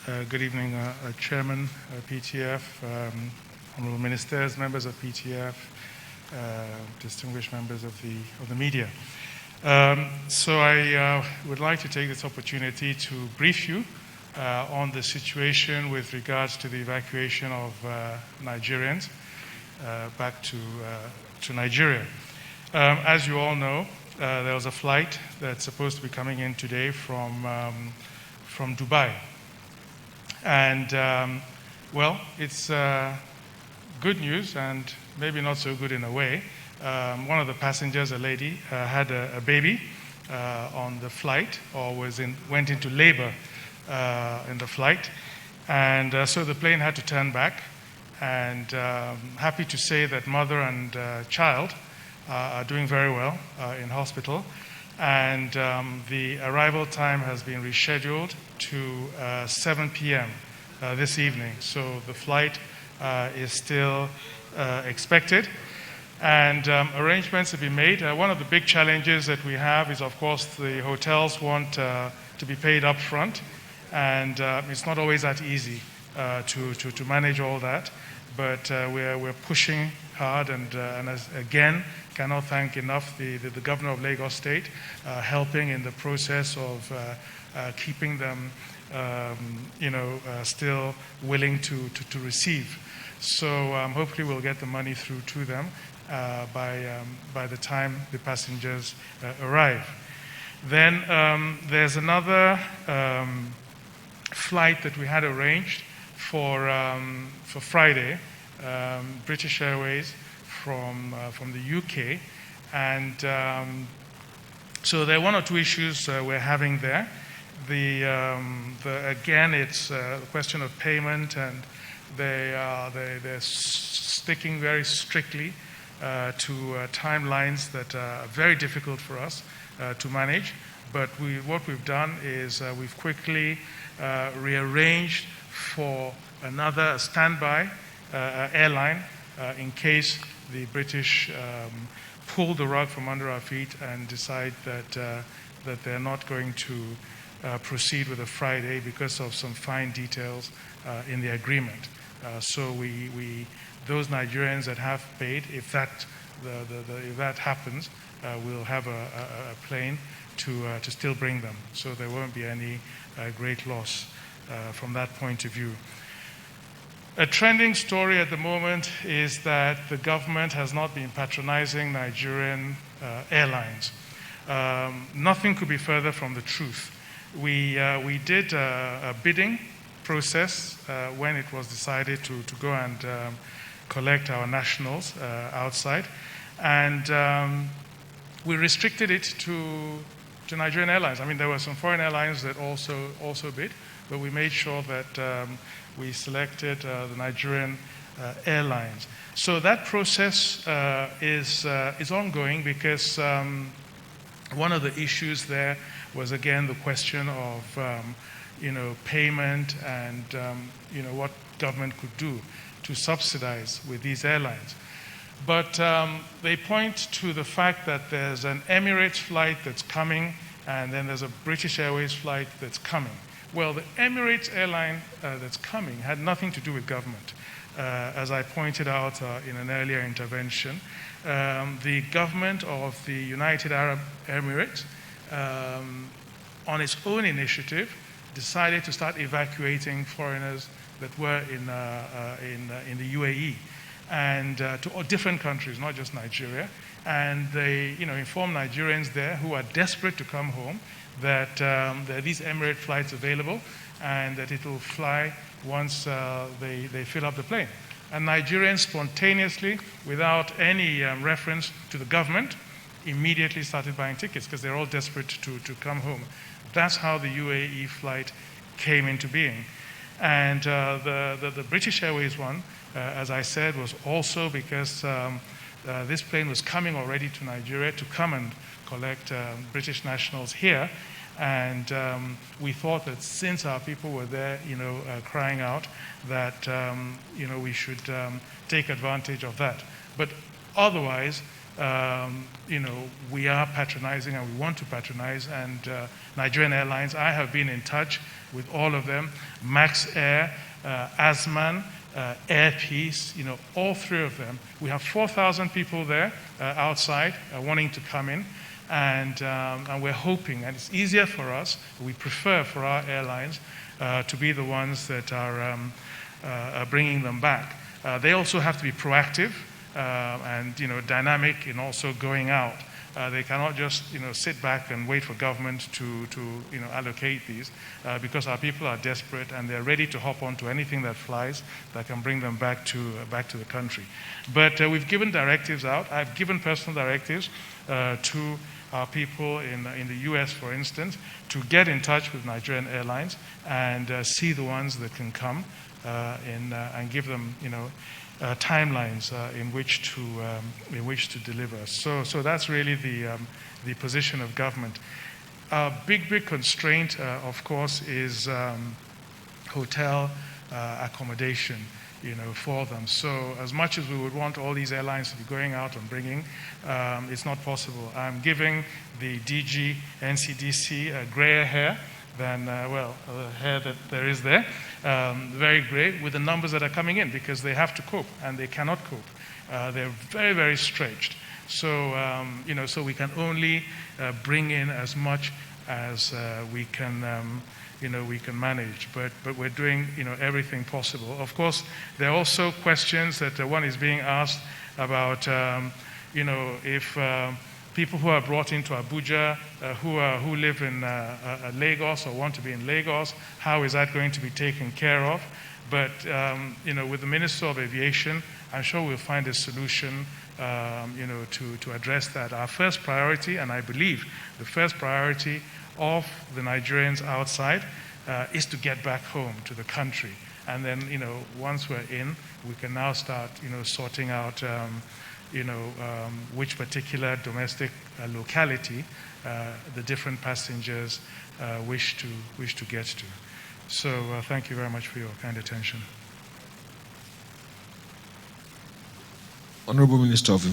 Good evening, Chairman, PTF, Honorable Ministers, members of PTF, distinguished members of the media. So I would like to take this opportunity to brief you on the situation with regards to the evacuation of Nigerians back to Nigeria. As you all know, there was a flight that's supposed to be coming in today from Dubai. And, well, it's good news and maybe not so good in a way. One of the passengers, a lady, had a baby on the flight or went into labor in the flight. And so the plane had to turn back. And happy to say that mother and child are doing very well in hospital. And the arrival time has been rescheduled to 7 p.m. This evening. So the flight is still expected. And arrangements have been made. One of the big challenges that we have is, of course, the hotels want to be paid up front. And it's not always that easy to manage all that. But we're pushing hard, and again, cannot thank enough the governor of Lagos State helping in the process of keeping them, still willing to receive. So hopefully we'll get the money through to them by the time the passengers arrive. Then there's another flight that we had arranged for Friday, British Airways from the UK, and so there are one or two issues we're having there. Again, it's a question of payment, and they're sticking very strictly to timelines that are very difficult for us to manage. But what we've done is we've quickly rearranged for another standby airline in case the British pull the rug from under our feet and decide that they're not going to proceed with a Friday because of some fine details in the agreement. So those Nigerians that have paid, if that happens, we'll have a plane to still bring them. So there won't be any great loss from that point of view. A trending story at the moment is that the government has not been patronizing Nigerian airlines. Nothing could be further from the truth. We did a bidding process when it was decided to go and collect our nationals outside, and we restricted it to Nigerian airlines. I mean, there were some foreign airlines that also bid, but we made sure that we selected the Nigerian airlines. So that process is ongoing because one of the issues there was, again, the question of payment and what government could do to subsidize with these airlines. But they point to the fact that there's an Emirates flight that's coming, and then there's a British Airways flight that's coming. Well, the Emirates airline that's coming had nothing to do with government. As I pointed out in an earlier intervention, the government of the United Arab Emirates, on its own initiative, decided to start evacuating foreigners that were in the UAE, and to different countries, not just Nigeria. And they informed Nigerians there who are desperate to come home that there are these Emirates flights available, and that it will fly once they fill up the plane. And Nigerians spontaneously, without any reference to the government, immediately started buying tickets because they're all desperate to come home. That's how the UAE flight came into being. And the British Airways one, as I said, was also because this plane was coming already to Nigeria to come and collect British nationals here. And we thought that since our people were there, crying out, that we should take advantage of that. But otherwise, we are patronizing and we want to patronize. And Nigerian Airlines, I have been in touch with all of them, Max Air, Asman, Air Peace, all three of them. We have 4,000 people there outside wanting to come in. And we're hoping, and it's easier for us, we prefer for our airlines to be the ones that are bringing them back. They also have to be proactive and dynamic in also going out. They cannot just sit back and wait for government to allocate these because our people are desperate and they're ready to hop onto anything that flies that can bring them back to the country. But we've given directives out. I've given personal directives to our people in the US, for instance, to get in touch with Nigerian Airlines and see the ones that can come and give them timelines in which to deliver. So that's really the position of government. A big constraint, of course, is hotel accommodation, for them. So as much as we would want all these airlines to be going out and bringing, it's not possible. I'm giving the DG NCDC a grayer hair than, the hair that there is there. Very gray with the numbers that are coming in because they have to cope and they cannot cope. They're very stretched. So, so we can only bring in as much as we can we can manage, but we're doing everything possible. Of course, there are also questions that one is being asked about if people who are brought into Abuja who live in Lagos or want to be in Lagos, how is that going to be taken care of? But with the Minister of Aviation, I'm sure we'll find a solution to address that. Our first priority, and I believe the first priority of the Nigerians outside is to get back home to the country. And then, once we're in, we can now start, sorting out, which particular domestic locality the different passengers wish to get to. So thank you very much for your kind attention. Honorable Minister of Information.